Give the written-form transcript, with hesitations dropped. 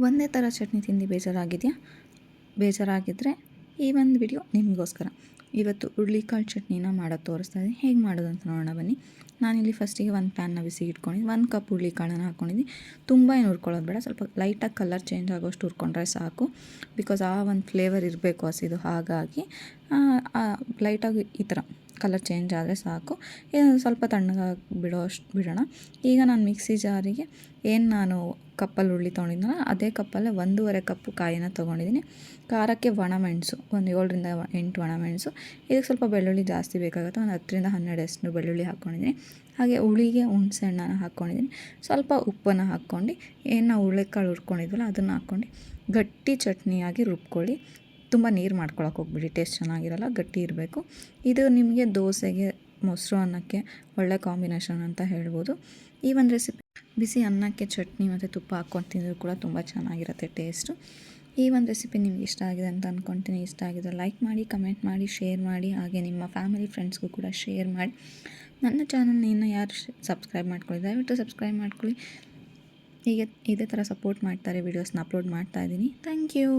ಒಂದೇ ಥರ ಚಟ್ನಿ ತಿಂದು ಬೇಜಾರಾಗಿದ್ದರೆ ಈ ಒಂದು ವಿಡಿಯೋ ನಿಮಗೋಸ್ಕರ. ಇವತ್ತು ಹುರುಳಿಕಾಳು ಚಟ್ನಿನ ಮಾಡೋದು ತೋರಿಸ್ತಾ ಇದ್ದೀನಿ. ಹೇಗೆ ಮಾಡೋದು ಅಂತ ನೋಡೋಣ ಬನ್ನಿ. ನಾನಿಲ್ಲಿ ಫಸ್ಟಿಗೆ ಒಂದು ಪ್ಯಾನ್ನ ಬಿಸಿ ಇಟ್ಕೊಂಡಿದ್ದು 1 ಕಪ್ ಹುರುಳಿಕಾಳನ್ನು ಹಾಕ್ಕೊಂಡಿದ್ದೀನಿ. ತುಂಬ ಏನು ಹುರ್ಕೊಳ್ಳೋದು ಬೇಡ, ಸ್ವಲ್ಪ ಲೈಟಾಗಿ ಕಲರ್ ಚೇಂಜ್ ಆಗೋಷ್ಟು ಹುರ್ಕೊಂಡ್ರೆ ಸಾಕು. ಬಿಕಾಸ್ ಆ ಒಂದು ಫ್ಲೇವರ್ ಇರಬೇಕು ಹಸಿದು, ಹಾಗಾಗಿ ಲೈಟಾಗಿ ಈ ಥರ ಕಲರ್ ಚೇಂಜ್ ಆದರೆ ಸಾಕು. ಇದನ್ನು ಸ್ವಲ್ಪ ತಣ್ಣಗಾಗಿ ಬಿಡೋಣ. ಈಗ ನಾನು ಮಿಕ್ಸಿ ಜಾರಿಗೆ ನಾನು ಕಪ್ಪಲ್ಲಿ ಹುರುಳಿ ತೊಗೊಂಡಿದ್ನಲ್ಲ ಅದೇ ಕಪ್ಪಲ್ಲೇ 1.5 ಕಪ್ಪು ಕಾಯಿನ ತೊಗೊಂಡಿದ್ದೀನಿ. ಖಾರಕ್ಕೆ ಒಣಮೆಣಸು ಒಂದು 7ರಿಂದ 8 ಒಣಮೆಣಸು. ಇದಕ್ಕೆ ಸ್ವಲ್ಪ ಬೆಳ್ಳುಳ್ಳಿ ಜಾಸ್ತಿ ಬೇಕಾಗುತ್ತೆ, ಒಂದು 10ರಿಂದ 12 ಎಷ್ಟು ಬೆಳ್ಳುಳ್ಳಿ ಹಾಕ್ಕೊಂಡಿದ್ದೀನಿ. ಹಾಗೆ ಹುಳಿಗೆ ಹುಣಸೆ ಹಣ್ಣನ್ನು ಹಾಕ್ಕೊಂಡಿದ್ದೀನಿ. ಸ್ವಲ್ಪ ಉಪ್ಪನ್ನು ಹಾಕ್ಕೊಂಡು ನಾವು ಹುರುಳಿಕಾಳು ಹುರ್ಕೊಂಡಿದ್ವಲ್ಲ ಅದನ್ನು ಹಾಕ್ಕೊಂಡು ಗಟ್ಟಿ ಚಟ್ನಿಯಾಗಿ ರುಬ್ಕೊಳ್ಳಿ. ತುಂಬ ನೀರು ಮಾಡ್ಕೊಳಕ್ಕೆ ಹೋಗ್ಬಿಡಿ, ಟೇಸ್ಟ್ ಚೆನ್ನಾಗಿರಲ್ಲ, ಗಟ್ಟಿ ಇರಬೇಕು. ಇದು ನಿಮಗೆ ದೋಸೆಗೆ, ಮೊಸರು ಅನ್ನಕ್ಕೆ ಒಳ್ಳೆ ಕಾಂಬಿನೇಷನ್ ಅಂತ ಹೇಳ್ಬೋದು. ಈ ಒಂದು ರೆಸಿಪಿ ಬಿಸಿ ಅನ್ನಕ್ಕೆ ಚಟ್ನಿ ಮತ್ತು ತುಪ್ಪ ಹಾಕ್ಕೊಂಡು ತಿಂದರೂ ಕೂಡ ತುಂಬ ಚೆನ್ನಾಗಿರುತ್ತೆ ಟೇಸ್ಟು. ಈ ಒಂದು ರೆಸಿಪಿ ನಿಮ್ಗೆ ಇಷ್ಟ ಆಗಿದೆ ಅಂತ ಅಂದ್ಕೊಳ್ತೀನಿ. ಇಷ್ಟ ಆಗಿದ್ರೆ ಲೈಕ್ ಮಾಡಿ, ಕಮೆಂಟ್ ಮಾಡಿ, ಶೇರ್ ಮಾಡಿ, ಹಾಗೆ ನಿಮ್ಮ ಫ್ಯಾಮಿಲಿ ಫ್ರೆಂಡ್ಸ್ಗೂ ಕೂಡ ಶೇರ್ ಮಾಡಿ. ನನ್ನ ಚಾನಲ್ನ ಇನ್ನೂ ಯಾರು ಸಬ್ಸ್ಕ್ರೈಬ್ ಮಾಡ್ಕೊಳ್ಳಿ, ದಯವಿಟ್ಟು ಸಬ್ಸ್ಕ್ರೈಬ್ ಮಾಡ್ಕೊಳ್ಳಿ. ಹೀಗೆ ಇದೇ ಥರ ಸಪೋರ್ಟ್ ಮಾಡ್ತಾರೆ, ವೀಡಿಯೋಸ್ನ ಅಪ್ಲೋಡ್ ಮಾಡ್ತಾಯಿದ್ದೀನಿ. Thank you.